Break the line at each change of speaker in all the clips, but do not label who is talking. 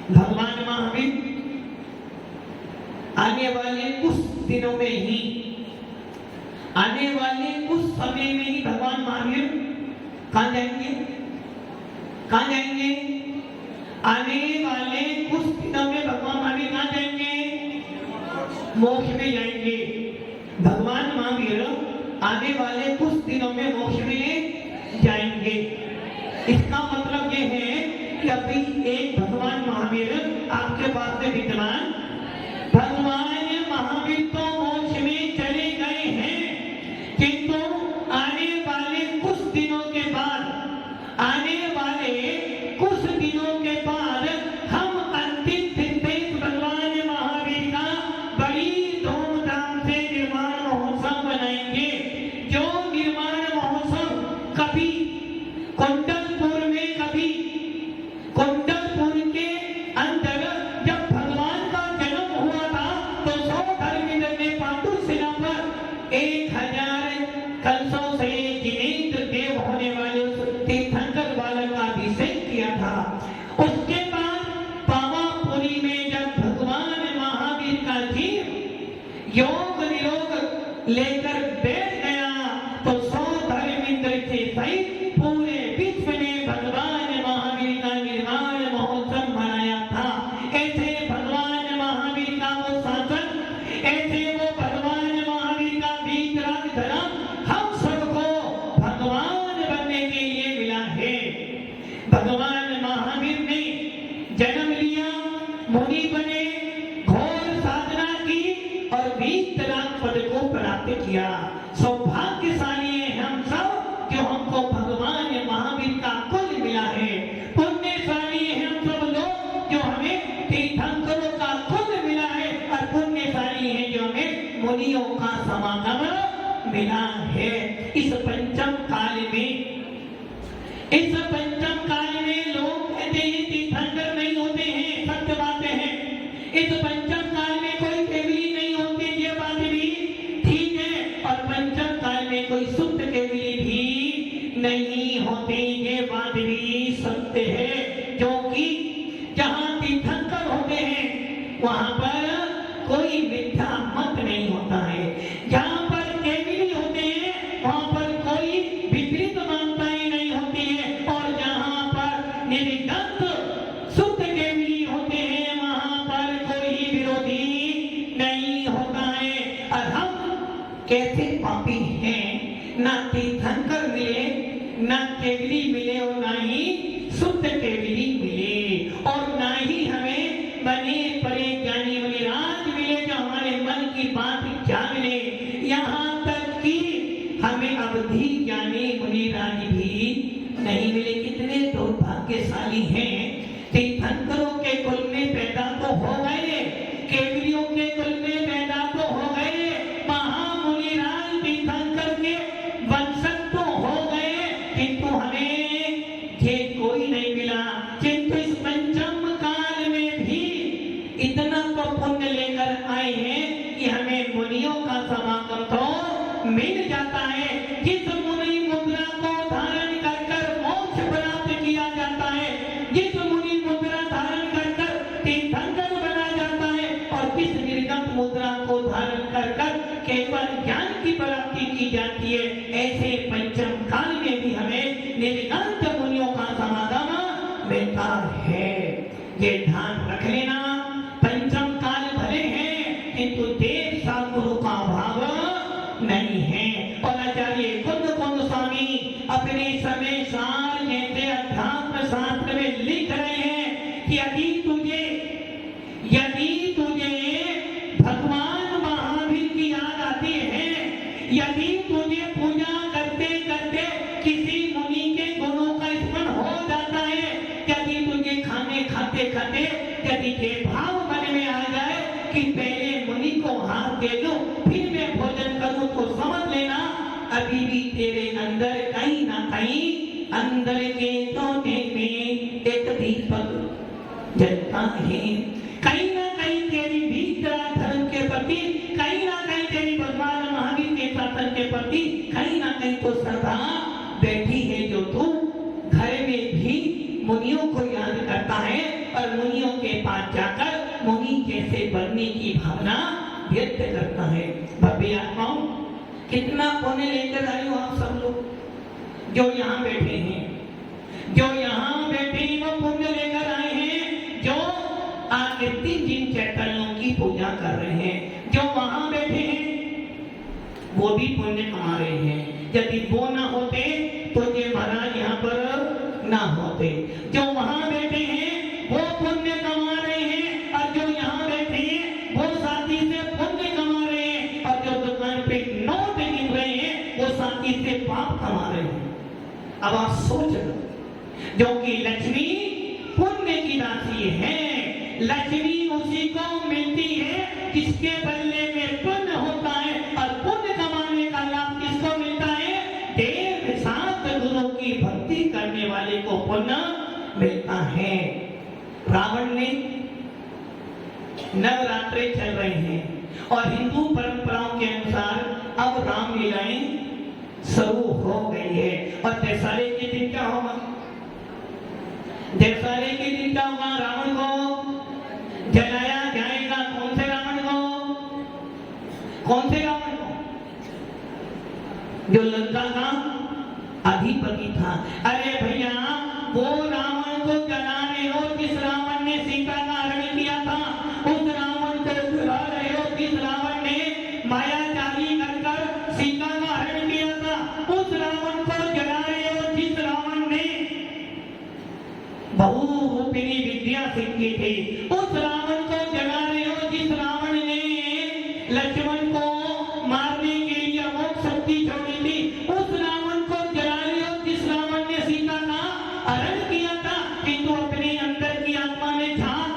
भगवान महावीर आने वाले कुछ दिनों में ही, आने वाले कुछ समय में ही भगवान महावीर कहाँ जाएंगे? कहाँ जाएंगे? आने वाले कुछ दिनों में भगवान महावीर कहाँ जाएंगे? मोक्ष में जाएंगे। भगवान महावीर आने वाले कुछ दिनों में मोक्ष में जाएंगे। इसका मतलब ये है कि अभी एक भगवान महावीर आपके पास में विद्यमान, भगवान महावीर तो मोक्ष में चले गए हैं, किंतु आने वाले कुछ दिनों के बाद, आने वाले कुछ दिनों के बाद हम अंतिम दिन पे भगवान महावीर का बड़ी धूमधाम से निर्माण महोत्सव बनाएंगे। जो निर्माण महोत्सव कभी कुंडलपुर में, कभी कुंडलपुर के अंदर जब भगवान का जन्म हुआ था तो धर्मेंद्र ने पांडु सेना पर 1000 कलशों से जिनेंद्र देव होने वाले उस तीर्थंकर बालक का अभिषेक किया था। उसके बाद पावापुरी में जब भगवान महावीर का जीव योग निरोग लेकर बैठ गया तो धर्मेंद्र के सहित पूरे विश्व ने भगवान महावीर का निर्माण महोत्सव मनाया था। ऐसे भगवान महावीर का वो शासन, ऐसे वो भगवान महावीर का वीतराग धर्म हम सबको भगवान बनने के लिए मिला है। भगवान महावीर ने जन्म लिया, मुनि बने, घोर साधना की और वीतराग पद को प्राप्त किया। सौभाग्यशाली है हम सब जो हमको भगवान महावीर का कुल मिला है। पुण्यशाली है हम सब लोग जो हमें तीर्थंकरों का कुल मिला है, और पुण्यशाली है जो हमें मुनियों का समागम मिला है। इस पंचम काल में, इस पंचम काल में लोग कहते हैं तीर्थंकर नहीं होते हैं, सत्य बातें हैं। इस पंचम काल में कोई केवली नहीं होते, ये बात भी ठीक है, और पंचम काल में कोई शुद्ध केवली भी नहीं होते, ये बात भी सत्य है। जो कि जहाँ तीर्थंकर होते हैं वहाँ पर कोई मिथ्या मत नहीं होता है, जहाँ पर केवली होते हैं वहाँ पर कोई विपरीत मान्यताएं नहीं होती है, और जहाँ पर निर्गत शुद्ध केवली होते हैं वहाँ पर कोई विरोधी नहीं होता है। और हम कैसे पापी हैं, ना तीर्थंकर मिले, ना केवली मिले, और ना ही शुद्ध केवली मिले, और ना ही हमें बने परे ज्ञानी मुनिराज मिले जो हमारे मन की बात जान ले। यहाँ तक कि हमें अवधि ज्ञानी मुनिराज भी नहीं मिले। कितने दुर्भाग्यशाली हैं। तीर्थंकरों के कुल में पैदा तो हो गए, केवलियों के कुल में पैदा तो हो गए, महामुनिराज तीर्थंकर के वंशज तो हो गए, किंतु हमें ये कोई नहीं मिला। किंतु इस पंचम काल में भी इतना तो पुण्य लेकर आए हैं कि हमें मुनियों का समागम तो मिल जाता है। जिस मुनि मुद्रा को धारण कर कर मोक्ष प्राप्त किया जाता है, जिस मुनि मुद्रा धारण कर कर तीर्थंकर बना जाता है, और जिस निर्गत मुद्रा को धारण कर कर केवल ज्ञान की प्राप्ति की जाती है, ऐसे पंचम काल में भी हमें निर्गत मुनियों का समागम मिलता है। ये ध्यान रख लेना, पंचम काल भले हैं किंतु देव सद्गुरु का अभाव नहीं है। और आचार्य कुंद स्वामी अपने समय सार जैसे अध्यात्म शास्त्र में लिख रहे हैं कि यदि तुझे भगवान महावीर की याद आती है, यदि तुझे पूजा करते करते किसी मुनि के गुणों का स्मरण हो जाता है, यदि तुझे खाने खाते खाते यदि ये भाव मन में आ जाए कि पहले मुनि को हाथ दे दो फिर मैं भोजन करूं, तो समझ लेना अभी भी तेरे अंदर कहीं ना कहीं अंदर के कोने में एक दीपक जलता है। कहीं ना कहीं तेरी भीतर धर्म के प्रति, कहीं ना कहीं तेरी भगवान महावीर के शासन के प्रति कहीं ना कहीं तो श्रद्धा बैठी है, जो तू घर में भी मुनियों को याद करता है और मुनियों के पास जाकर मुनि जैसे बनने की भावना व्यक्त करता है। भव्य आत्माओं, कितना पुण्य लेकर आए हो आप सब लोग जो यहाँ बैठे हैं, जो यहाँ बैठे हैं वो पुण्य लेकर आए हैं, जो आकृति जिन चैतन्यों की पूजा कर रहे हैं, जो वहां बैठे हैं वो भी पुण्य कमा रहे हैं। यदि वो ना होते तो ये महाराज यहाँ पर ना होते। जो वहां बैठे हैं वो पुण्य कमा रहे हैं, और जो यहाँ बैठे हैं वो साथी से पुण्य कमा रहे हैं, और जो दुकान पे नोट गिन रहे हैं वो साथी से पाप कमा रहे हैं। अब आप सोच लो, जो कि लक्ष्मी पुण्य की राशि है, लक्ष्मी उसी को मिलती है जिसके बदले में पुण्य होता है, और पुण्य कमाने का लाभ किसको मिलता है? देव शास्त्र गुरु की भक्ति करने वाले को पुण्य मिलता है। रावण ने नवरात्रे चल रहे हैं और हिंदू परंपराओं के अनुसार अब रामलीलाएं शुरू हो गई है। और दशहरे के दिन क्या होगा? दशहरे के दिन क्या होगा? रावण को जलाया जाएगा। कौन से रावण को? कौन से रावण को? जो लंका का अधिपति था। अरे भैया, वो रावण को जला रहे हो जिस रावण ने सीता का हरण किया था, उस रावण को जला रहे हो जिस रावण ने मायाजाली कर सीता का हरण किया था, उस रावण को जला रहे हो जिस रावण ने बहुरूपिणी विद्या सीखी थी, उस रावण को जला रहे हो जिस रावण ने लक्ष्मण को मारने के लिए अमोघ शक्ति छोड़ी थी, उस रावण को जला रहे हो जिस रावण ने सीता का हरण किया था। किंतु अपने अंदर की आत्मा में झांक,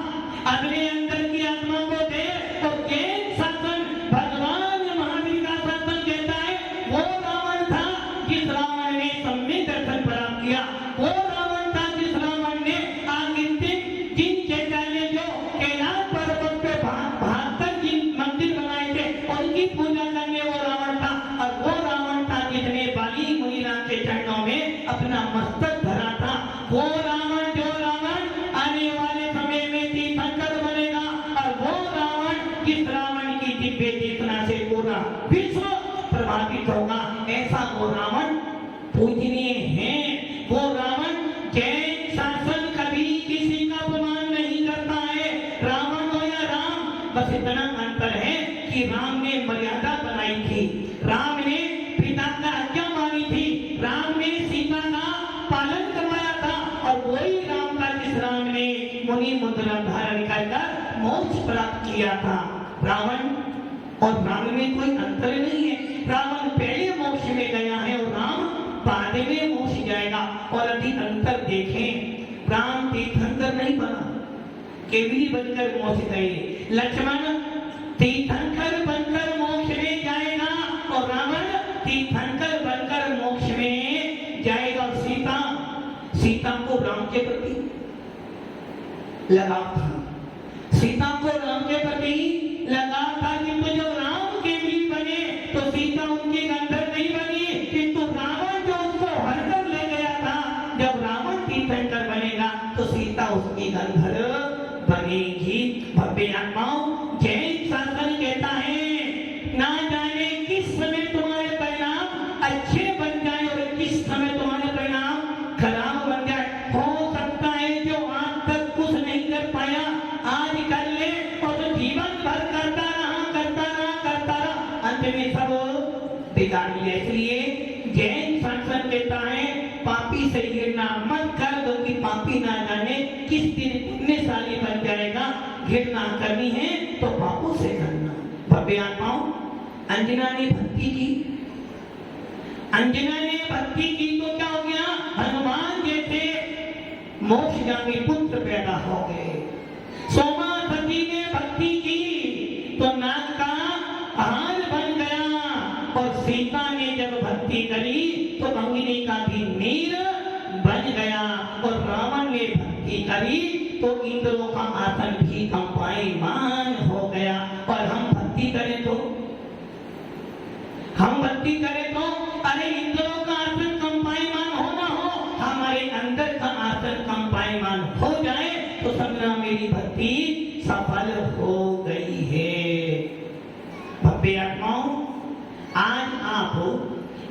अपने अंदर की आत्मा को दे, तो जैन शासन भगवान महावीर का शासन कहता है वो रावण था जिस रावण ने सम्यक दर्शन प्राप्त किया, वो रावण था जिस रावण ने आकृतिक जिन चैतन्य जो कैलाश पर्वत पे 72 जिन मंदिर बनाए थे उनकी पूजा करने वो रावण था। और वो रावण था जिसने बाली मुनिराज के चरणों में अपना मस्तक धरा था। वो रावण, जो रावण आने वाले समय में तीर्थंकर बनेगा, और वो रावण जिस रावण की दिव्य चेतना से पूरा विश्व प्रभावित होगा, ऐसा वो रावण पूजनीय है। वो रावण जैन शासन कभी किसी का अपमान नहीं करता है, रावण हो या राम, बस इतना अंतर है कि राम ने मर्यादा बनाई थी, राम ने पिता का आज्ञा मानी थी, राम ने सीता का पालन करवाया था, और वही राम का जिस राम ने मुनि मुद्रा धारण कर मोक्ष प्राप्त किया था। रावण और राम में कोई अंतर नहीं है। रावण पहले मोक्ष में गया है और राम बाद में मोक्ष जाएगा। और अधिक अंतर देखें, राम तीर्थंकर नहीं बना, केवली बनकर मोक्ष गए। लक्ष्मण तीर्थंकर बनकर मोक्ष में जाएगा और रावण तीर्थंकर बनकर मोक्ष में जाएगा। और सीता को राम के प्रति लगाव था, सीता को राम के प्रति लगाव था, किंतु जब राम केवली बने तो सीता उनकी गंधर्व नहीं बनी, किंतु रावण जो उसको हरकर ले गया था, जब रावण तीर्थंकर बनेगा तो सीता उसकी गंधर्व बनेगी। भव्य आत्माओं, जैन शासन कहता है ना जाने किस समय तुम्हारे परिणाम अच्छे बन जाए और किस समय तुम्हारे परिणाम खराब बन जाए। हो सकता है जो आज तक कुछ नहीं कर पाया आज कर ले, और तो जीवन भर करता रहा, अंत में सब बिगाड़ लिया। इसलिए जैन शासन कहता है पापी से घृणा मत कर दो कि पापी ना जाने किस दिन पुण्यशाली बन जाएगा। घृणा करनी है तो पापों से करना। भव्य आत्माओं, अंजना ने भक्ति की, अंजना ने भक्ति की तो क्या हो गया, हनुमान जैसे मोक्षगामी पुत्र पैदा हो गए। सोमावती ने भक्ति की तो नाग का हाल बन गया, और सीता ने जब भक्ति करी तो अंगिनी का भी नीर बन गया, और रावण ने भक्ति करी तो इंद्रों का आसन भी कंपायमान हो गया। और हम भक्ति करें तो अरे इंद्रों का आसन कंपायमान हो ना हो, हमारे अंदर का आसन कंपायमान हो जाए तो समझना मेरी भक्ति सफल हो गई है। भव्य आत्माओं, आज आप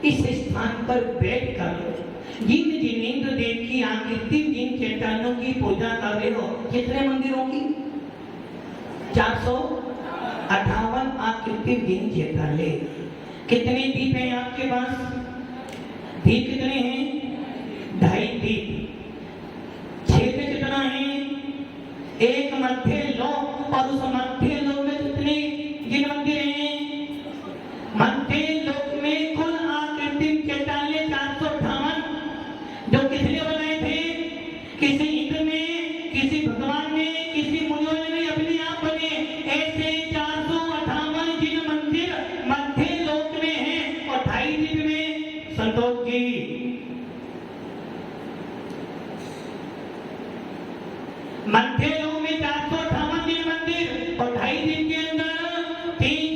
इस स्थान पर बैठकर जिन जिनेंद्र देव की आकृति, जिन चैतन्यों की पूजा कर रहे हो, कितने मंदिरों की? 458 आकृति जिन चैतन्य। कितने दीप हैं आपके पास? दीप कितने हैं? 2.5 दीप। क्षेत्र कितना है? एक मध्य लोक, और उस मध्य लोक में कितने जिन मंदिर हैं? मध्य लोक में कुल आकृति चैतन्य 458, जो किसने बनाए थे? किसी इंद्र ने, किसी भगवान ने, किसी मुनियों ने अपने आप बने। ऐसे 458 जिन मंदिर मध्य लोक में हैं, और 2.5 दीप में संतोष जी मध्य लोक में 458 जिन मंदिर, और 2.5 दीप के अंदर 390।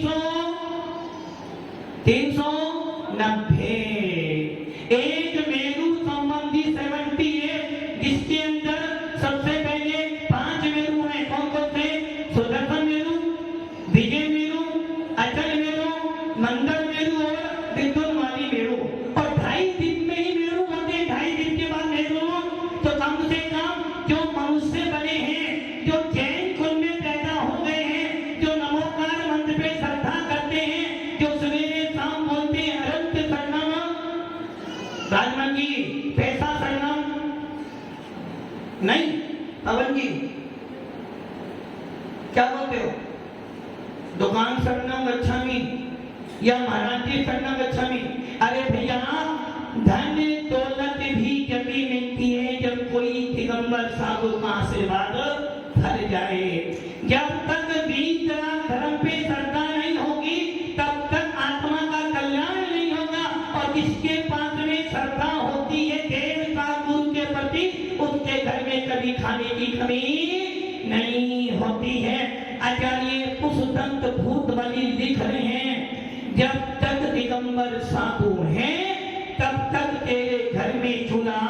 एक मेरू संबंधी 70 है, जिसके अंदर सबसे पहले 5 मेरू हैं। कौन कौन से? सुदर्शन मेरू, विजय मेरू, अचल मेरू, मंगल मेरू और विद्युन्माली मेरू। और 2.5 दीप में ही मेरू होते हैं, 2.5 दीप के बाद मेरू। तो कम से कम जो मनुष्य बने हैं, जो जैन कुल में पैदा हो गए हैं, जो नमोकार मंत्र पे श्रद्धा करते हैं, जो सवेरे शाम बोलते हैं अरंत शरणम, राजमन जी पैसा शरणम नहीं, पवन जी क्या बोलते हो? दुकान शरणम गच्छामि या महाराज जी शरणम गच्छामि। अरे भैया, धन दौलत भी जभी मिलती है जब कोई दिगंबर साधु का आशीर्वाद धर जाए। जब तक बीच धर्म पे श्रद्धा नहीं होगी तब तक आत्मा का कल्याण नहीं होगा। और जिसके पास में श्रद्धा होती है देव का गुरु के प्रति, उसके घर में कभी खाने की कमी नहीं होती है। आचार्य पुष्पदंत भूत बलि लिख रहे हैं, जब तक दिगंबर साधु हैं तब तक तेरे घर में चूल्हा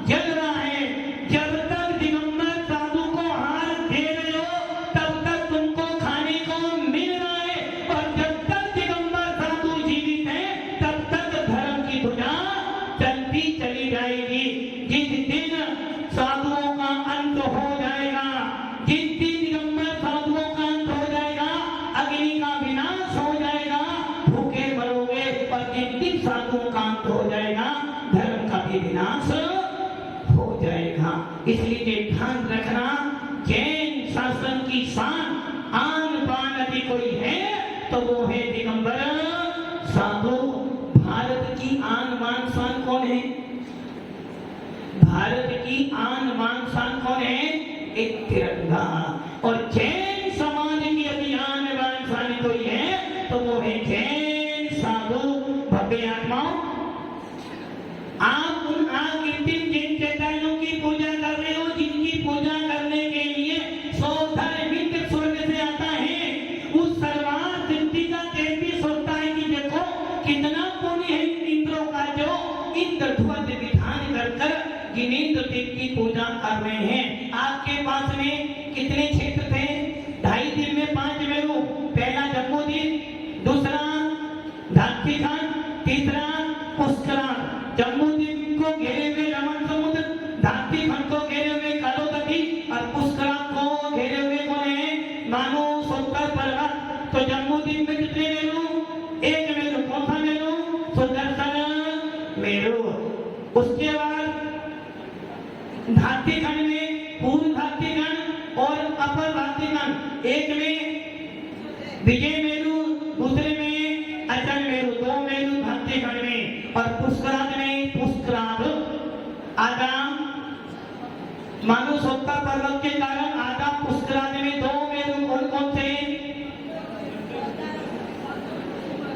जल रहा है। जब तक दिगंबर साधु को हार दे रहे हो तब तक तुमको खाने को मिल रहा है। और जब तक दिगंबर साधु जीवित है तब तक धर्म की ध्वजा चलती चली जाएगी। जिस दिन साधुओं का अंत हो जाएगा, जिस दिन दिगंबर साधुओं का अंत हो जाएगा, अग्नि का विनाश हो जाएगा, भूखे मरोगे। और जिस दिन साधुओं का अंत हो जाएगा, धर्म का भी विनाश हो जाएगा। इसलिए ध्यान रखना, जैन शासन की शान आन बान यदि कोई है तो वो है दिगंबर साधु। भारत की आन बान शान कौन है? भारत की आन बान शान कौन है? एक तिरंगा। और जैन समाज की यदि आन बान शान कोई है तो वो है जैन साधु। भव्य आत्माओं, आप उन आकृति जिन चैतन्यों की पूजा कर रहे हो, जिनकी पूजा करने के लिए सौधर्मिक स्वर्ग से आता है, उस सर्वार सिद्धि का तेज भी सोचता है कि देखो कितना पुण्य है इंद्रों का जो इंद्र ध्वज विधान कर कर जिनेंद्र देव की पूजा कर रहे हैं। आपके पास में कितने क्षेत्र थे? 2.5 दिन में 5 मेरू। पहला जम्बूद्वीप, दूसरा धात्रीखान, तीसरा पुष्कराल। जम्बूद्वीप को घेरे हुए रमण समुद्र, धात्रीखान को घेरे हुए कालोदकी और पुष्कराल को घेरे हुए कौन है? मानो सोत्तर पर्वत। तो जम्बूद्वीप में कितने मेरू? 1 मेरू। कौन सा मेरू? सुदर्शन मेरू। उसके बाद धात्रीखंड में पूर्व धात्रीखंड और अपर धात्रीखंड, एक में विजय मेरू, दूसरे में अचल मेरू, 2 मेरू धात्रीखंड में। और पुष्कराल में पुष्कराल आगाम मानो सोत्तर पर्वत के कारण आगा पुष्कराल में 2 मेरू। कौन कौन से?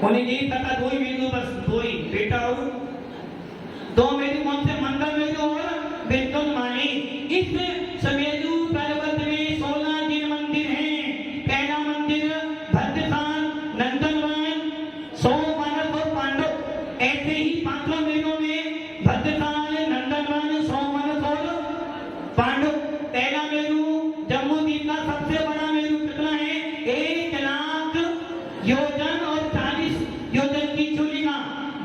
उन्हें नहीं पता, 2 ही मेरू, बस 2 ही बेटा। और 2 मेरू कौन से? मंगल मेरू और बेतुलमानी। इस समेरु पर्वत में 16 जिन मंदिर हैं। पहला मंदिर भद्रकाल, नंदनवन, 100 मानव और पांडव। ऐसे ही 5 मेरों में भद्रकाल, नंदनवन, 100 मानव और पांडव। पहला मेरू जम्बूद्वीप का सबसे बड़ा मेरू कितना है? 1 लाख योजन और 40 योजन की चूलिका।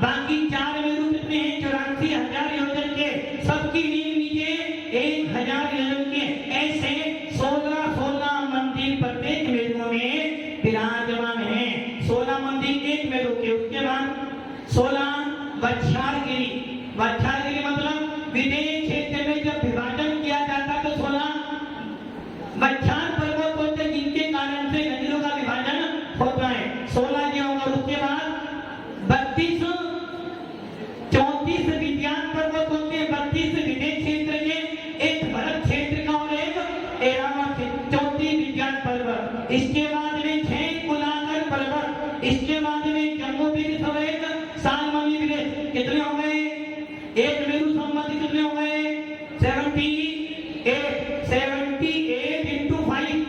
बाकी 4 मेरू कितने हैं? 84,000 योजन के। सबकी 1,000 योजन के। ऐसे 16 मंदिर प्रत्येक मेरू में विराजमान है। 16 मंदिर एक मेरू के। उसके बाद 16 बच्छारगिरी। बच्छारगिरी मतलब विदेश क्षेत्र में जब विभाजन किया जाता तो 16 बच्छार पर्वत होते जिनके कारण से नदियों का विभाजन होता है। 16 ये होगा। उसके बाद 32 34 विज्ञान पर्वत होते हैं। 32 विदेश क्षेत्र के, एक भरत क्षेत्र का और एक एरावत, 34 विज्ञान पर्वत। इसके बाद में 6 कुलाकर पर्वत। इसके बाद में जम्बूद्वीप समेत 7 मनी विदेश। कितने हो गए? 1 मेरू संबंधी कितने हो गए? 78 into 5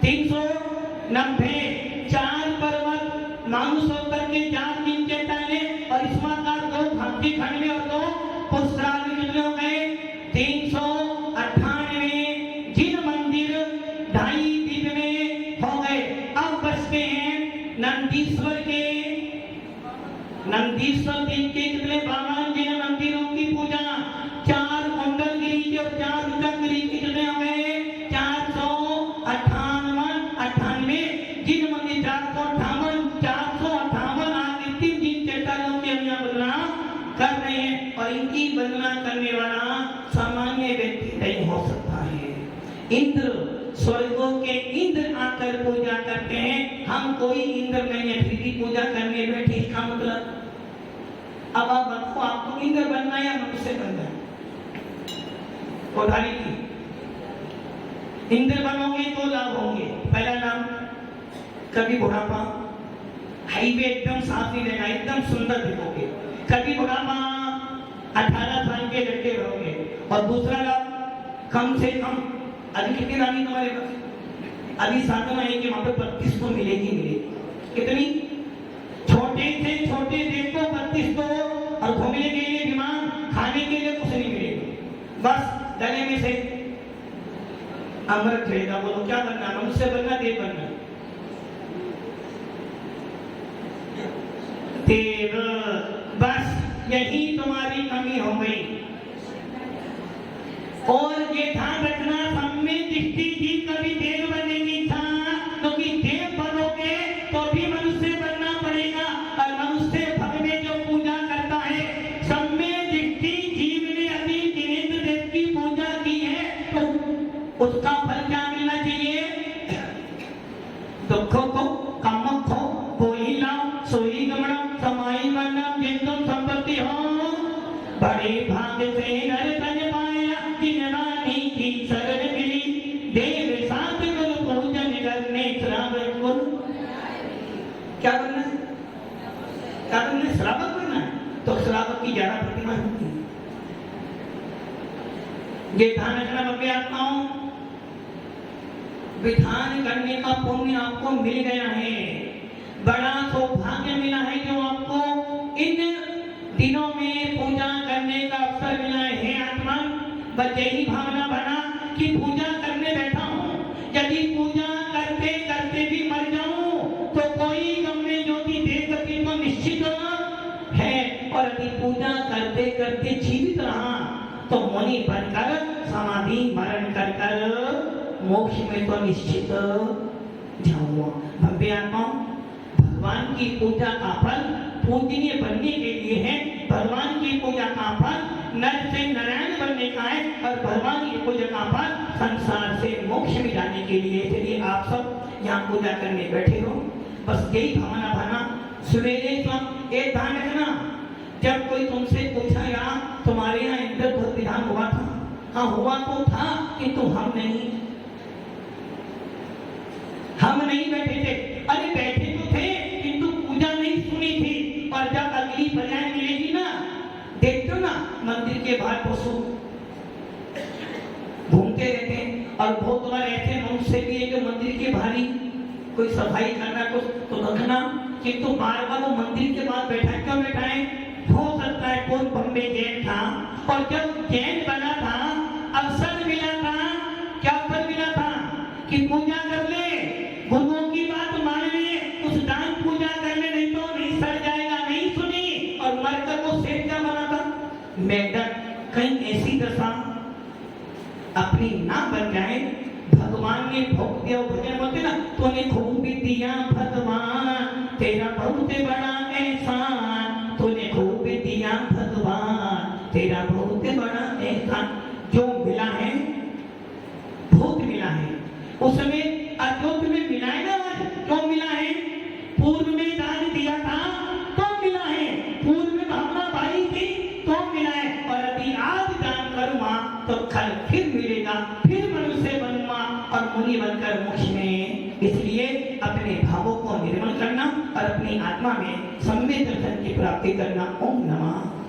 390। 4 पर्वत मानुसोत्तर के 4 दिन के पहले और इसमाकार 2 धात्रीखंड में और 2 पुष्कराल में कितने हो गए? 398 जिन मंदिर 2.5 दिन में हो गए। अब बचते हैं नंदीश्वर के। नंदीश्वर दिन के कितने? 52 जिन मंदिरों की पूजा। 4 कुंडलगिरी के और 4 रुद्रगिरी के कितने हो गए? 498 जिन मंदिर 458 आगे 3 जिन चेतालों की हम यहाँ बदलाव कर रहे हैं। और इनकी बदला करने वाला सामान्य व्यक्ति नहीं हो सकता है। इंद्र, स्वर्गों के इंद्र आकर पूजा करते हैं। हम कोई इंद्र नहीं है, फिर भी पूजा करने बैठे। इसका मतलब अब आप बताओ, आपको इंद्र बनना या मनुष्य बनना है? उदाहरण की इंद्र बनोगे तो लाभ होंगे। पहला लाभ, कभी बुढ़ापा, हाईवे एकदम साफ नहीं रहेगा, एकदम सुंदर दिखोगे। कभी बुढ़ापा 18 साल के लड़के रहोगे। और दूसरा लाभ, कम से कम अभी कितनी रानी तुम्हारे पास? अभी साधना है कि वहां पे 32 तो मिलेगी। कितनी? छोटे से छोटे देखो 32 तो। और घूमने के लिए विमान, खाने के लिए कुछ नहीं मिलेगा, बस गले में से अमृत रहेगा। बोलो क्या बनना? मनुष्य बनना, देव बनना? देव। बस यही तुम्हारी कमी हो गई। और ये ध्यान रखना, सब में दृष्टि जी कभी देव बनने की इच्छा, क्योंकि देव बनोगे तो भी मनुष्य बनना पड़ेगा। और मनुष्य भव में जो पूजा करता है, सब में दृष्टि जीव ने अभी जिनेंद्र देव की पूजा की है, तो उसका फल क्या मिलना चाहिए? दुखों को कामों को कोई लाभ सोई गमन समाई मनम जिन संपत्ति हो। बड़े भाग से नर तज पाया जिनवानी की शरण मिली। देव साथ गुरु पूजन करने श्रावक गुरु। क्या बनना है? क्या बनना है? श्रावक बनना है। तो श्रावक की 11 प्रतिमा होती है। ये ध्यान रखना बब्बे आत्माओं, विधान करने का पुण्य आपको मिल गया है। बड़ा सौभाग्य मिला है जो आपको बस यही भावना बना कि पूजा करने बैठा हूँ, यदि पूजा करते करते भी मर जाऊं तो कोई गम में ज्योति देवगति तो निश्चित है, और यदि पूजा करते करते जीवित रहा तो मुनि बनकर समाधि मरण कर कर मोक्ष में तो निश्चित जाऊंगा। भव्य आत्माओं, भगवान की पूजा का फल पूजनीय बनने के लिए है। भगवान की पूजा का फल नर से नारायण बनने का है, और भगवान की पूजा का फल संसार से मोक्ष में जाने के लिए। इसलिए आप सब यहाँ पूजा करने बैठे हो, बस यही भावना बना। सवेरे तो एक ध्यान रखना, जब कोई तुमसे पूछा यहाँ तुम्हारे यहाँ इंद्र विधान हुआ था, हाँ हुआ तो था, किंतु हम नहीं बैठे थे। अरे बैठे तो थे किंतु पूजा नहीं सुनी थी। और जब अगली पर्याय मिलेगी ना, देखते ना मंदिर के बाहर पशु घूमते रहते हैं, और बहुत बार रहते हैं उनसे भी है कि मंदिर के बाहर ही कोई सफाई करना कुछ तो रखना, किंतु बार बार वो मंदिर के बाद बैठा क्यों बैठा है? हो सकता है कोई बम्बे जैन था, और जब जैन बना था अवसर मिला था, क्या अवसर मिला था कि पूजा कर ले, गुरुओं की बात मान ले, उस दान पूजा कर ले, नहीं तो नहीं सड़ जाएगा। नहीं सुनी और मरकर वो शेर क्या बना था? मेढक। कहीं ऐसी दशा अपनी ना बन जाए। भगवान ने भोग दिया, भजन बोलते ना, तूने खूब दिया भगवान तेरा बहुत बड़ा एहसान, तूने खूब दिया भगवान तेरा बहुत बड़ा एहसान। जो मिला है भोग मिला है, उसमें जो तुम्हें मिला है ना, क्यों मिला है? पूर्व में दान दिया था तो मिला है, पूर्व में भावना भाई थी तो मिला है, और यदि आज दान करूँगा तो कल फिर मिलेगा, फिर मनुष्य बनूंगा और मुनि बनकर मोक्ष में। इसलिए अपने भावों को निर्मल करना और अपनी आत्मा में सम्यक दर्शन की प्राप्ति करना। ओम नमः